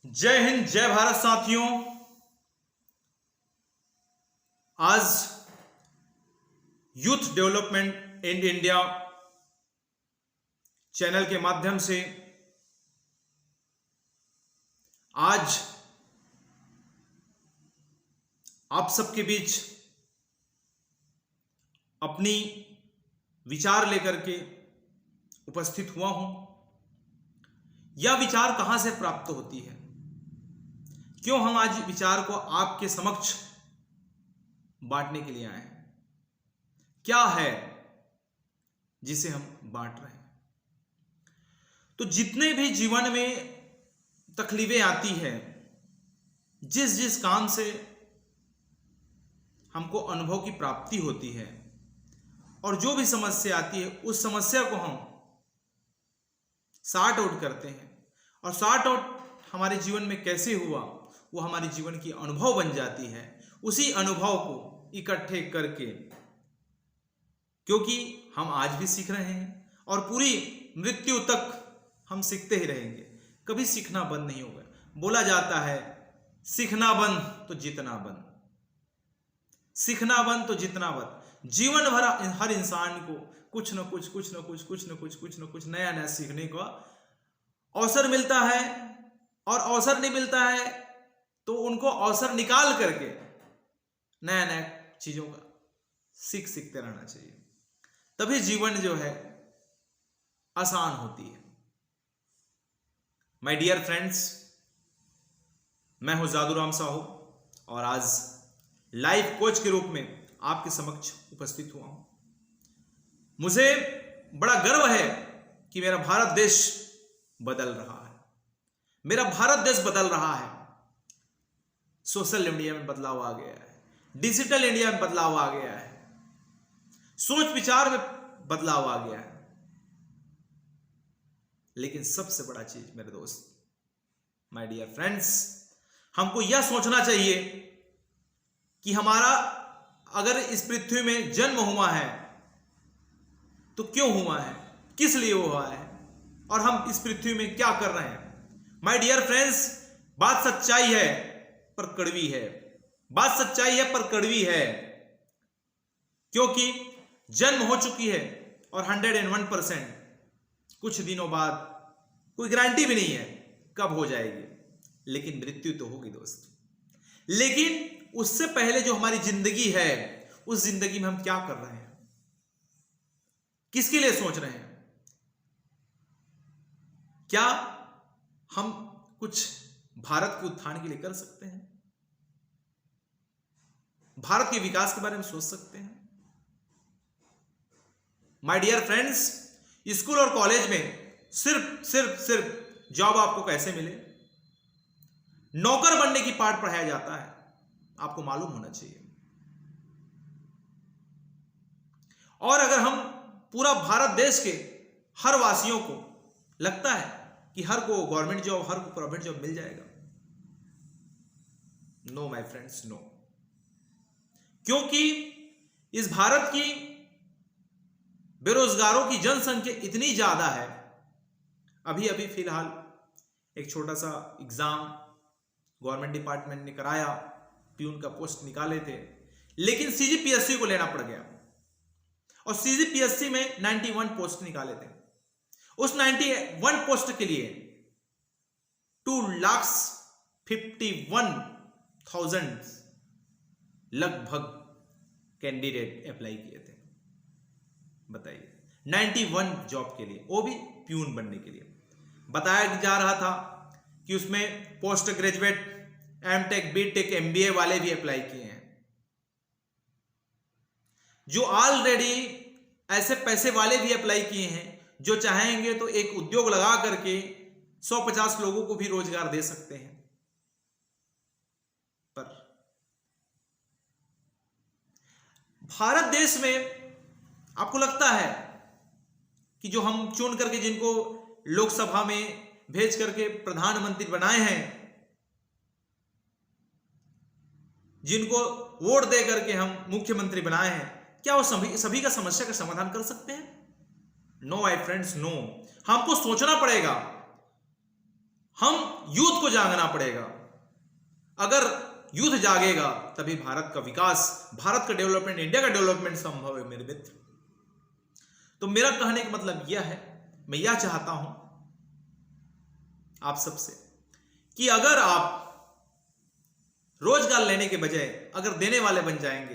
जय हिंद, जय भारत साथियों। आज youth development in India channel के माध्यम से आज आप सबके बीच अपनी विचार लेकर के उपस्थित हुआ हूं। यह विचार कहां से प्राप्त होती है, क्यों हम आज विचार को आपके समक्ष बांटने के लिए आए हैं, क्या है जिसे हम बांट रहे हैं। तो जितने भी जीवन में तकलीफें आती है, जिस जिस काम से हमको अनुभव की प्राप्ति होती है और जो भी समस्या आती है, उस समस्या को हम सॉर्ट आउट करते हैं। और सॉर्ट आउट हमारे जीवन में कैसे हुआ, वो हमारे जीवन की अनुभव बन जाती है। उसी अनुभव को इकट्ठे करके, क्योंकि हम आज भी सीख रहे हैं और पूरी मृत्यु तक हम सीखते ही रहेंगे, कभी सीखना बंद नहीं होगा। बोला जाता है सीखना बंद तो जितना बंद, सीखना बंद तो जितना बंद। जीवन भर हर इंसान को कुछ न कुछ नया सीखने का अवसर मिलता है, और अवसर नहीं मिलता है तो उनको अवसर निकाल करके नया नया चीजों का सीखते रहना चाहिए। तभी जीवन जो है आसान होती है। माय डियर फ्रेंड्स, मैं हूं जादूराम साहू और आज लाइफ कोच के रूप में आपके समक्ष उपस्थित हुआ हूं। मुझे बड़ा गर्व है कि मेरा भारत देश बदल रहा है, मेरा भारत देश बदल रहा है। सोशल इंडिया में बदलाव आ गया है, डिजिटल इंडिया में बदलाव आ गया है, सोच विचार में बदलाव आ गया है। लेकिन सबसे बड़ा चीज मेरे दोस्त, माय डियर फ्रेंड्स, हमको यह सोचना चाहिए कि हमारा अगर इस पृथ्वी में जन्म हुआ है तो क्यों हुआ है, किस लिए हुआ है, और हम इस पृथ्वी में क्या कर रहे हैं। माय डियर फ्रेंड्स, बात सच्चाई है पर कड़वी है, बात सच्चाई है पर कड़वी है, क्योंकि जन्म हो चुकी है और 101% कुछ दिनों बाद कोई गारंटी भी नहीं है कब हो जाएगी, लेकिन मृत्यु तो होगी दोस्त। लेकिन उससे पहले जो हमारी जिंदगी है, उस जिंदगी में हम क्या कर रहे हैं, किसके लिए सोच रहे हैं, क्या हम कुछ भारत के उत्थान के लिए कर सकते हैं, भारत के विकास के बारे में सोच सकते हैं। माय डियर फ्रेंड्स, स्कूल और कॉलेज में सिर्फ जॉब आपको कैसे मिले, नौकर बनने की पाठ पढ़ाया जाता है, आपको मालूम होना चाहिए। और अगर हम पूरा भारत देश के हर वासियों को लगता है कि हर को गवर्नमेंट जॉब, हर को प्राइवेट जॉब मिल जाएगा, नो माय फ्रेंड्स, नो। क्योंकि इस भारत की बेरोजगारों की जनसंख्या इतनी ज्यादा है। अभी फिलहाल एक छोटा सा एग्जाम गवर्नमेंट डिपार्टमेंट ने कराया, प्यून का पोस्ट निकाले थे, लेकिन सीजीपीएससी को लेना पड़ गया और सीजीपीएससी में 91 पोस्ट निकाले थे। उस 91 पोस्ट के लिए 2,51,000 लगभग कैंडिडेट अप्लाई किए थे। बताइए, 91 जॉब के लिए, वो भी प्यून बनने के लिए। बताया जा रहा था कि उसमें post graduate, MTech, BTech, MBA वाले भी अप्लाई किए हैं, जो ऑलरेडी ऐसे पैसे वाले भी अप्लाई किए हैं, जो चाहेंगे तो एक उद्योग लगा करके 150 लोगों को भी रोजगार दे सकते हैं। पर भारत देश में आपको लगता है कि जो हम चुन करके, जिनको लोकसभा में भेज करके प्रधानमंत्री बनाए हैं, जिनको वोट दे करके हम मुख्यमंत्री बनाए हैं, क्या वो सभी का समस्या का समाधान कर सकते हैं? No my friends, no. हमको सोचना पड़ेगा, हम यूथ को जागना पड़ेगा। अगर यूथ जागेगा तभी भारत का विकास, भारत का डेवलपमेंट, इंडिया का डेवलपमेंट संभव है मेरे मित्र। तो मेरा कहने का मतलब यह है, मैं यह चाहता हूं आप सबसे कि अगर आप रोजगार लेने के बजाय अगर देने वाले बन जाएंगे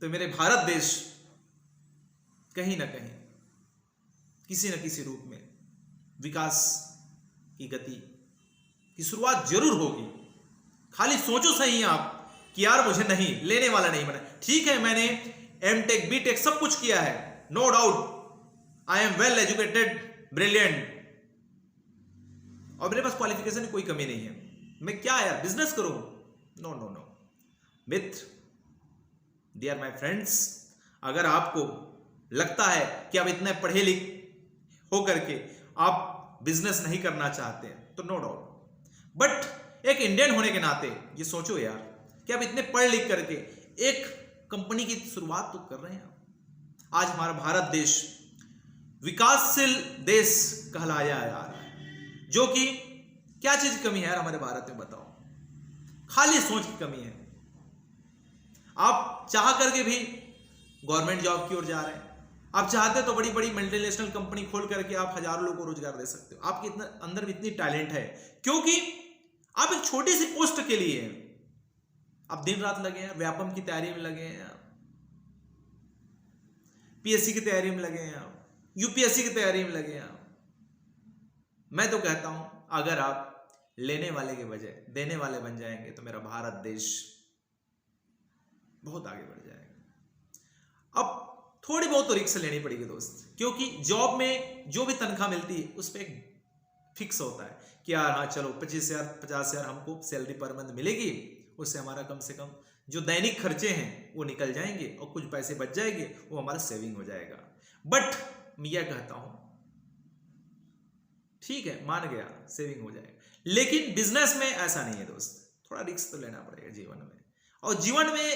तो मेरे भारत देश कहीं ना कहीं किसी न किसी रूप में विकास की गति की शुरुआत जरूर होगी। खाली सोचो सही आप कि यार मुझे नहीं, लेने वाला नहीं बना। ठीक है, मैंने एमटेक बीटेक सब कुछ किया है, no doubt, I am well educated, brilliant, और मेरे पास क्वालिफिकेशन की कोई कमी नहीं है। मैं क्या यार बिजनेस करूं? नो नो नो मित्र, डियर माय फ्रेंड्स, अगर आपको लगता है कि आप इतने पढ़े लिखे हो करके आप बिजनेस नहीं करना चाहते हैं तो नो डाउट, बट एक इंडियन होने के नाते ये सोचो यार कि आप इतने पढ़ लिख करके एक कंपनी की शुरुआत तो कर रहे हैं। आज हमारा भारत देश विकासशील देश कहलाया यार, जो कि क्या चीज की कमी है यार हमारे भारत में बताओ? खाली सोच की कमी है। आप चाह करके भी गवर्नमेंट जॉब की ओर जा रहे हैं। आप चाहते तो बड़ी बड़ी मल्टीनेशनल कंपनी खोल करके आप हजारों लोगों को रोजगार दे सकते हो। आपके इतना अंदर में इतनी टैलेंट है, क्योंकि आप एक छोटी सी पोस्ट के लिए आप दिन रात लगे हैं, व्यापम की तैयारी में लगे हैं, पीएससी की तैयारी में लगे हैं, यूपीएससी की तैयारी में लगे हैं। मैं तो कहता हूं अगर आप लेने वाले के बजाय देने वाले बन जाएंगे तो मेरा भारत देश बहुत आगे बढ़ जाएगा। अब थोड़ी बहुत तो रिस्क लेनी पड़ेगी दोस्त, क्योंकि जॉब में जो भी तनख्वाह मिलती है उस पर एक फिक्स होता है कि यार हाँ चलो 25,000 50,000 हमको सैलरी पर मंथ मिलेगी, उससे हमारा कम से कम जो दैनिक खर्चे हैं वो निकल जाएंगे और कुछ पैसे बच जाएंगे, वो हमारा सेविंग हो जाएगा। बट मैं यह कहता हूं ठीक है, मान गया सेविंग हो जाएगा, लेकिन बिजनेस में ऐसा नहीं है दोस्त, थोड़ा रिस्क तो लेना पड़ेगा जीवन में। और जीवन में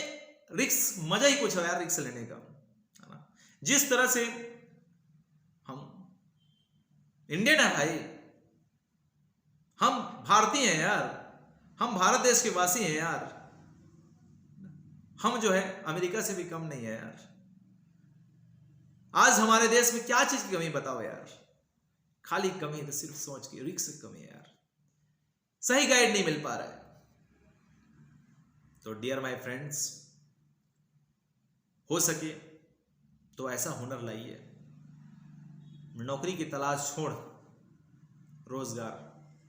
रिस्क, मजा ही कुछ है यार रिस्क लेने का, है ना। जिस तरह से हम इंडियन है भाई, हम भारतीय हैं यार, हम भारत देश के वासी हैं यार, हम जो है अमेरिका से भी कम नहीं है यार। आज हमारे देश में क्या चीज की कमी बताओ यार? खाली कमी तो सिर्फ सोच की, रिस्क की कमी है यार, सही गाइड नहीं मिल पा रहा है। तो डियर माय फ्रेंड्स, हो सके तो ऐसा हुनर लाइए, नौकरी की तलाश छोड़ रोजगार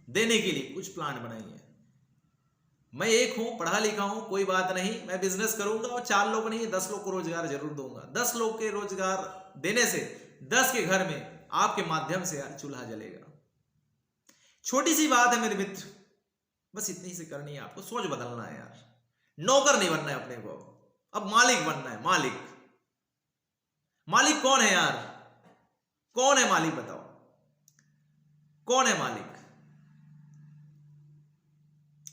देने के लिए कुछ प्लान बनाइए। मैं एक हूं, पढ़ा लिखा हूं, कोई बात नहीं, मैं बिजनेस करूंगा और 4 लोग नहीं 10 लोग को रोजगार जरूर दूंगा। 10 लोग के रोजगार देने से 10 के घर में आपके माध्यम से यार चूल्हा जलेगा। छोटी सी बात है मेरे मित्र, बस इतनी सी करनी है आपको, सोच बदलना है यार। नौकर नहीं बनना है अपने को, अब मालिक बनना है। मालिक, मालिक कौन है यार? कौन है मालिक बताओ? कौन है मालिक?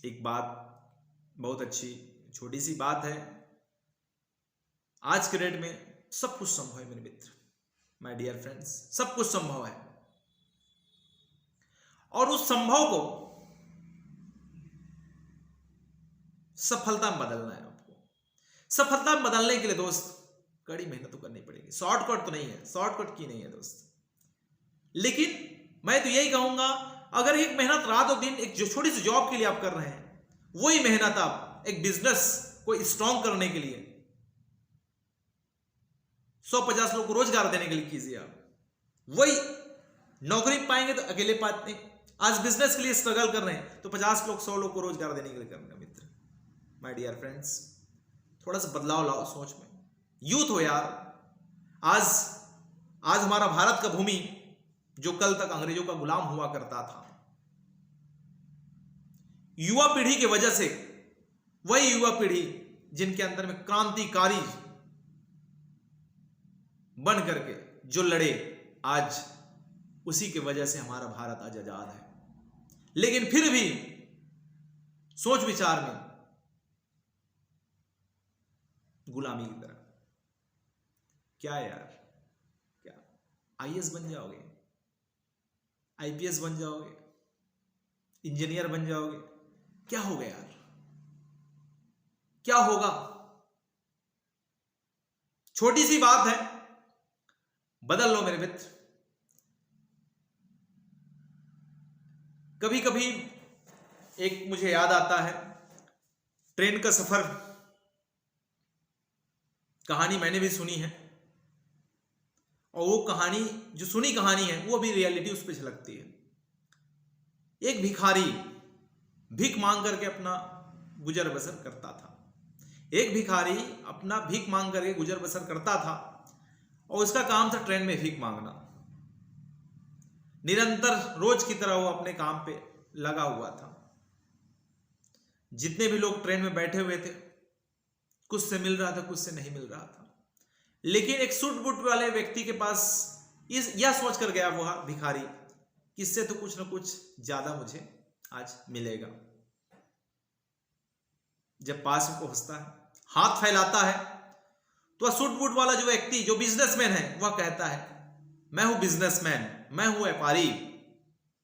एक बात बहुत अच्छी छोटी सी बात है, आज के डेट में सब कुछ संभव है मेरे मित्र, माय डियर फ्रेंड्स, सब कुछ संभव है। और उस संभव को सफलता में बदलना है आपको। सफलता में बदलने के लिए दोस्त कड़ी मेहनत तो करनी पड़ेगी, शॉर्टकट तो नहीं है, शॉर्टकट की नहीं है दोस्त। लेकिन मैं तो यही कहूंगा, अगर एक मेहनत रात और दिन एक जो छोटी सी जॉब के लिए आप कर रहे हैं, वही मेहनत आप एक बिजनेस को स्ट्रॉन्ग करने के लिए 150 लोगों को रोजगार देने के लिए कीजिए। आप वही नौकरी पाएंगे तो अकेले पाते हैं, आज बिजनेस के लिए स्ट्रगल कर रहे हैं तो 50 लोग 100 लोग को रोजगार देने के लिए करना। मित्र, माय डियर फ्रेंड्स, थोड़ा सा बदलाव लाओ सोच में। यूथ हो यार, आज हमारा भारत का भूमि जो कल तक अंग्रेजों का गुलाम हुआ करता था, युवा पीढ़ी की वजह से, वही युवा पीढ़ी जिनके अंदर में क्रांतिकारी बन करके जो लड़े, आज उसी की वजह से हमारा भारत आज आजाद है। लेकिन फिर भी सोच विचार में गुलामी की तरह। क्या यार, क्या आईएएस बन जाओगे, आईपीएस बन जाओगे, इंजीनियर बन जाओगे। क्या होगा यार, क्या होगा? छोटी सी बात है, बदल लो मेरे मित्र। कभी कभी एक मुझे याद आता है, ट्रेन का सफर, कहानी मैंने भी सुनी है, और वो कहानी जो सुनी कहानी है वो अभी रियलिटी उस पर झलकती है। एक भिखारी भीख मांग करके अपना गुजर बसर करता था। एक भिखारी अपना भीख मांग करके गुजर बसर करता था, और उसका काम था ट्रेन में भीख मांगना। निरंतर रोज की तरह वो अपने काम पे लगा हुआ था। जितने भी लोग ट्रेन में बैठे हुए थे, कुछ से मिल रहा था, कुछ से नहीं मिल रहा था। लेकिन एक सूट बूट वाले व्यक्ति के पास यह सोच कर गया वह भिखारी, इससे तो कुछ ना कुछ ज्यादा मुझे आज मिलेगा। जब पास में पहुंचता है, हाथ फैलाता है, तो वह सूट बूट वाला जो व्यक्ति, जो बिजनेसमैन है, वह कहता है, मैं हूं बिजनेसमैन, मैं हूं व्यापारी,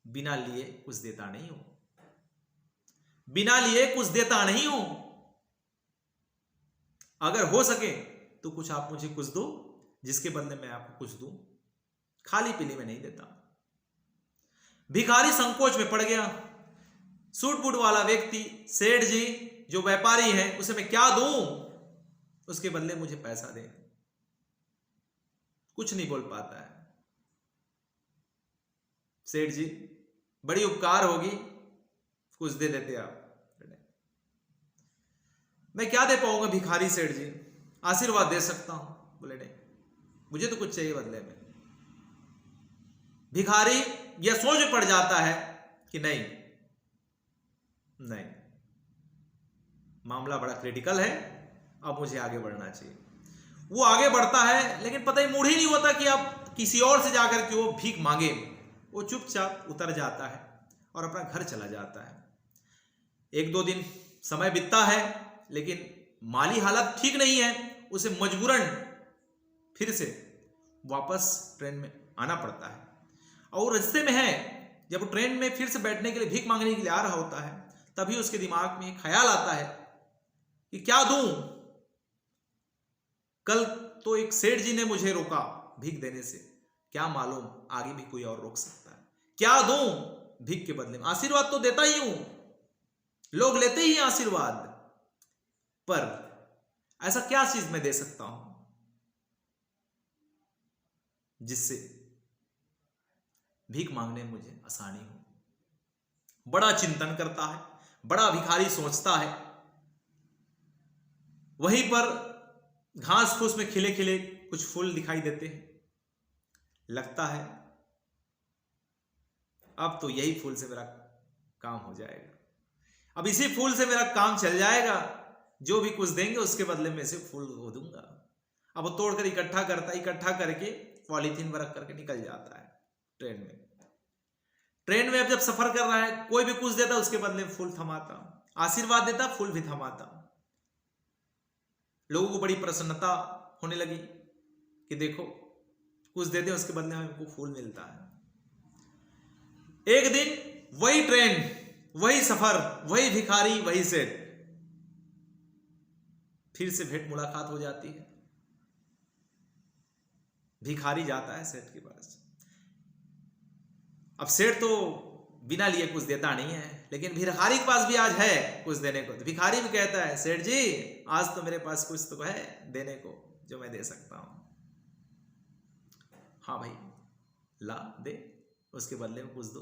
बिना लिए कुछ देता नहीं हूं, बिना लिए कुछ देता नहीं हूं। अगर हो सके तो कुछ आप मुझे कुछ दो, जिसके बदले मैं आपको कुछ दूं, खाली पीली में नहीं देता। भिखारी संकोच में पड़ गया। सूट बूट वाला व्यक्ति, सेठ जी जो व्यापारी है, उसे मैं क्या दूं, उसके बदले मुझे पैसा दे। कुछ नहीं बोल पाता है। सेठ जी, बड़ी उपकार होगी, कुछ दे देते आप। मैं क्या दे पाऊंगा भिखारी सेठ जी, आशीर्वाद दे सकता हूं। बोले नहीं, मुझे तो कुछ चाहिए बदले में। भिखारी यह सोच पड़ जाता है कि नहीं, मामला बड़ा क्रिटिकल है, अब मुझे आगे बढ़ना चाहिए। वो आगे बढ़ता है, लेकिन पता ही मूड ही नहीं होता कि अब किसी और से जाकर के वो भीख मांगे। वो चुपचाप उतर जाता है और अपना घर चला जाता है। एक दो दिन समय बीतता है, लेकिन माली हालत ठीक नहीं है, उसे मजबूरन फिर से वापस ट्रेन में आना पड़ता है। और रास्ते में है, जब ट्रेन में फिर से बैठने के लिए, भीख मांगने के लिए आ रहा होता है, तभी उसके दिमाग में एक ख्याल आता है कि क्या दूं। कल तो एक सेठ जी ने मुझे रोका भीख देने से, क्या मालूम आगे भी कोई और रोक सकता है। क्या दूं भीख के बदले में? आशीर्वाद तो देता ही हूं, लोग लेते ही आशीर्वाद, पर ऐसा क्या चीज मैं दे सकता हूं जिससे भीख मांगने में मुझे आसानी हो। बड़ा चिंतन करता है, बड़ा भिखारी सोचता है। वहीं पर घास फूस में खिले खिले कुछ फूल दिखाई देते हैं। लगता है अब तो यही फूल से मेरा काम हो जाएगा, अब इसी फूल से मेरा काम चल जाएगा। जो भी कुछ देंगे उसके बदले में से फूल वो दूंगा। अब वो तोड़कर इकट्ठा करके पॉलीथीन में रख करके निकल जाता है ट्रेन में अब जब सफर कर रहा है, कोई भी कुछ देता उसके बदले में फूल थमाता, आशीर्वाद देता, फूल भी थमाता। लोगों को बड़ी प्रसन्नता होने लगी कि देखो, कुछ देते हैं उसके बदले में हमको फूल मिलता है। एक दिन वही ट्रेन, वही सफर, वही भिखारी, वही सेठ, फिर से भेंट मुलाकात हो जाती है। भिखारी जाता है सेठ के पास। अब सेठ तो बिना लिए कुछ देता नहीं है, लेकिन भिखारी के पास भी आज है कुछ देने को। तो भिखारी भी कहता है, सेठ जी आज तो मेरे पास कुछ तो है देने को जो मैं दे सकता हूं। हाँ भाई, ला दे, उसके बदले में कुछ दो।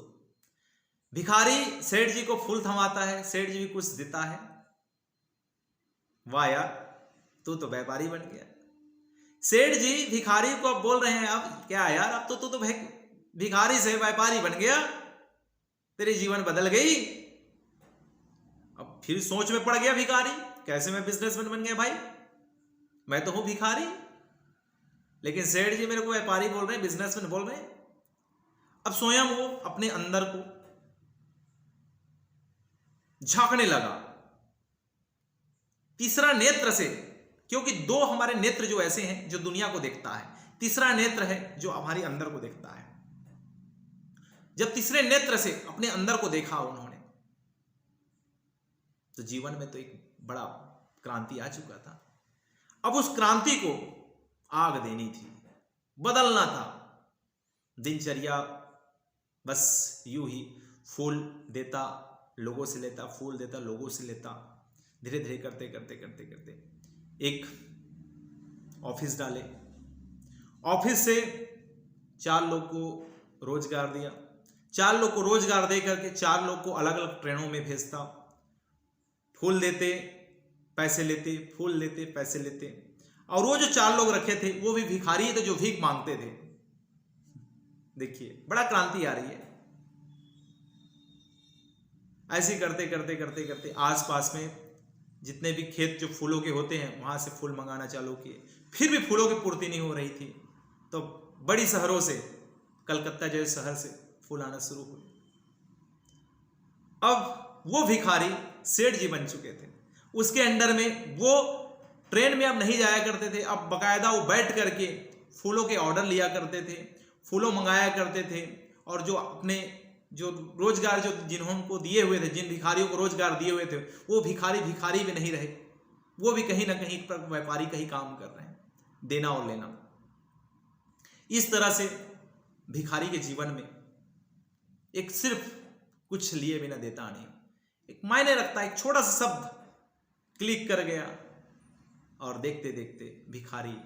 भिखारी सेठ जी को फूल थमाता है, सेठ जी भी कुछ देता है। वाह यार, तू तो व्यापारी बन गया। सेठ जी भिखारी को अब बोल रहे हैं, अब क्या यार, अब तो भिखारी से व्यापारी बन गया, तेरी जीवन बदल गई। अब फिर सोच में पड़ गया भिखारी, कैसे मैं बिजनेसमैन बन गया भाई, मैं तो हूं भिखारी, लेकिन सेठ जी मेरे को व्यापारी बोल रहे हैं, बिजनेसमैन बोल रहे हैं। अब स्वयं वो अपने अंदर को झांकने लगा तीसरा नेत्र से, क्योंकि दो हमारे नेत्र जो ऐसे हैं जो दुनिया को देखता है, तीसरा नेत्र है जो हमारे अंदर को देखता है। जब तीसरे नेत्र से अपने अंदर को देखा उन्होंने, तो जीवन में तो एक बड़ा क्रांति आ चुका था। अब उस क्रांति को आग देनी थी, बदलना था। दिनचर्या बस यूं ही फूल देता, लोगों से लेता, फूल देता, लोगों से लेता। धीरे धीरे करते करते करते करते एक ऑफिस डाले, ऑफिस से 4 लोग को रोजगार दिया, 4 लोग को रोजगार दे करके 4 लोग को अलग अलग ट्रेनों में भेजता। फूल देते, पैसे लेते, फूल लेते, पैसे लेते। और वो जो 4 लोग रखे थे वो भी भिखारी थे जो भीख मांगते थे। देखिए बड़ा क्रांति आ रही है। ऐसे करते करते करते करते आसपास में जितने भी खेत जो फूलों के होते हैं वहां से फूल मंगाना चालू किए। फिर भी फूलों की पूर्ति नहीं हो रही थी, तो बड़ी शहरों से, कलकत्ता जैसे शहर से फूल आना शुरू हुए। अब वो भिखारी सेठ जी बन चुके थे। उसके अंडर में वो ट्रेन में अब नहीं जाया करते थे, अब बकायदा वो बैठ करके फूलों के ऑर्डर लिया करते थे, फूलों मंगाया करते थे। और जो अपने जो रोजगार जो जिन्होंने दिए हुए थे, जिन भिखारियों को रोजगार दिए हुए थे, वो भिखारी भी नहीं रहे, वो भी कहीं ना कहीं पर व्यापारी का ही काम कर रहे हैं, देना और लेना। इस तरह से भिखारी के जीवन में एक सिर्फ कुछ लिए बिना देता नहीं, एक मायने रखता, एक छोटा सा शब्द क्लिक कर गया और देखते देखते भिखारी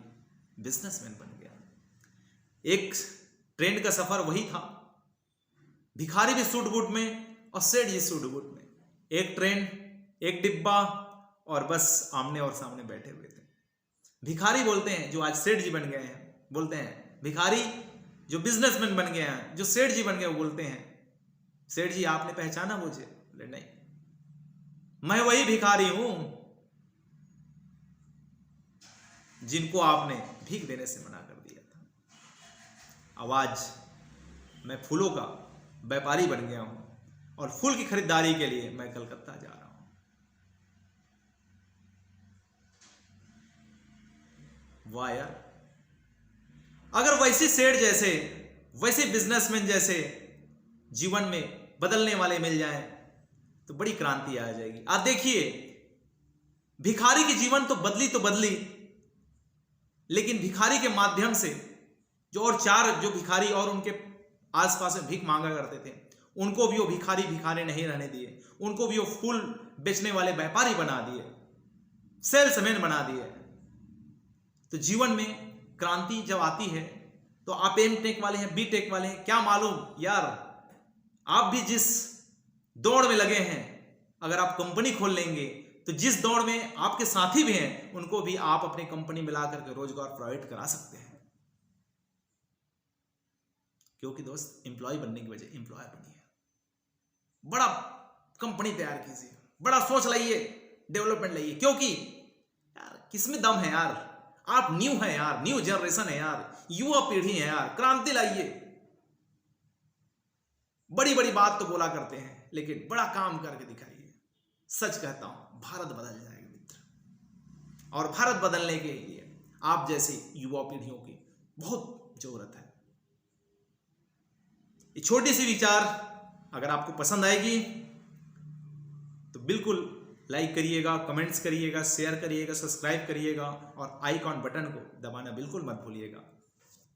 बिजनेसमैन बन गया। एक ट्रेन का सफर वही था, भिखारी भी सूट बूट में और सेठ जी सूट बूट में, एक ट्रेन, एक डिब्बा, और बस आमने और सामने बैठे हुए थे। भिखारी बोलते हैं जो आज सेठ जी बन गए हैं, बोलते हैं भिखारी जो बिजनेसमैन बन गए हैं, जो सेठ जी बन गए, वो बोलते हैं सेठ जी आपने पहचाना मुझे? बोले नहीं, मैं वही भिखारी हूं जिनको आपने भीख देने से मना कर दिया था। अब आज मैं फूलों का व्यापारी बन गया हूं और फूल की खरीदारी के लिए मैं कलकत्ता जा रहा हूं। वाह यार, अगर वैसे सेठ जैसे, वैसे बिजनेसमैन जैसे जीवन में बदलने वाले मिल जाएं तो बड़ी क्रांति आ जाएगी। आप देखिए भिखारी की जीवन तो बदली, लेकिन भिखारी के माध्यम से जो और 4 जो भिखारी और उनके आसपास में भीख मांगा करते थे, उनको भी वो भिखारी नहीं रहने दिए, उनको भी वो फूल बेचने वाले व्यापारी बना दिए, सेल्समैन बना दिए। तो जीवन में क्रांति जब आती है तो आप एम टेक वाले हैं, बी टेक वाले हैं, क्या मालूम यार, आप भी जिस दौड़ में लगे हैं, अगर आप कंपनी खोल लेंगे तो जिस दौड़ में आपके साथी भी हैं उनको भी आप अपनी कंपनी में ला करके रोजगार प्रोवाइड करा सकते हैं। क्योंकि दोस्त एम्प्लॉय बनने की वजह एम्प्लॉयर बनिए, बड़ा कंपनी तैयार कीजिए, बड़ा सोच लाइए, डेवलपमेंट लाइए, क्योंकि यार किसमें दम है यार, आप न्यू है यार, न्यू जनरेशन है यार, युवा पीढ़ी है यार, क्रांति लाइए। बड़ी बड़ी बात तो बोला करते हैं लेकिन बड़ा काम करके दिखाइए। सच कहता हूं भारत बदल जाएगा मित्र, और भारत बदलने के लिए आप जैसे युवा पीढ़ियों की बहुत जरूरत है। ये छोटी सी विचार अगर आपको पसंद आएगी तो बिल्कुल लाइक करिएगा, कमेंट्स करिएगा, शेयर करिएगा, सब्सक्राइब करिएगा और आइकॉन बटन को दबाना बिल्कुल मत भूलिएगा।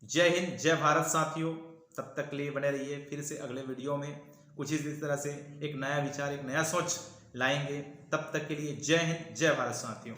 जय हिंद, जय भारत साथियों। तब तक के लिए बने रहिए, फिर से अगले वीडियो में कुछ इस तरह से एक नया विचार, एक नया सोच लाएंगे। तब तक के लिए जय हिंद, जय भारत साथियों।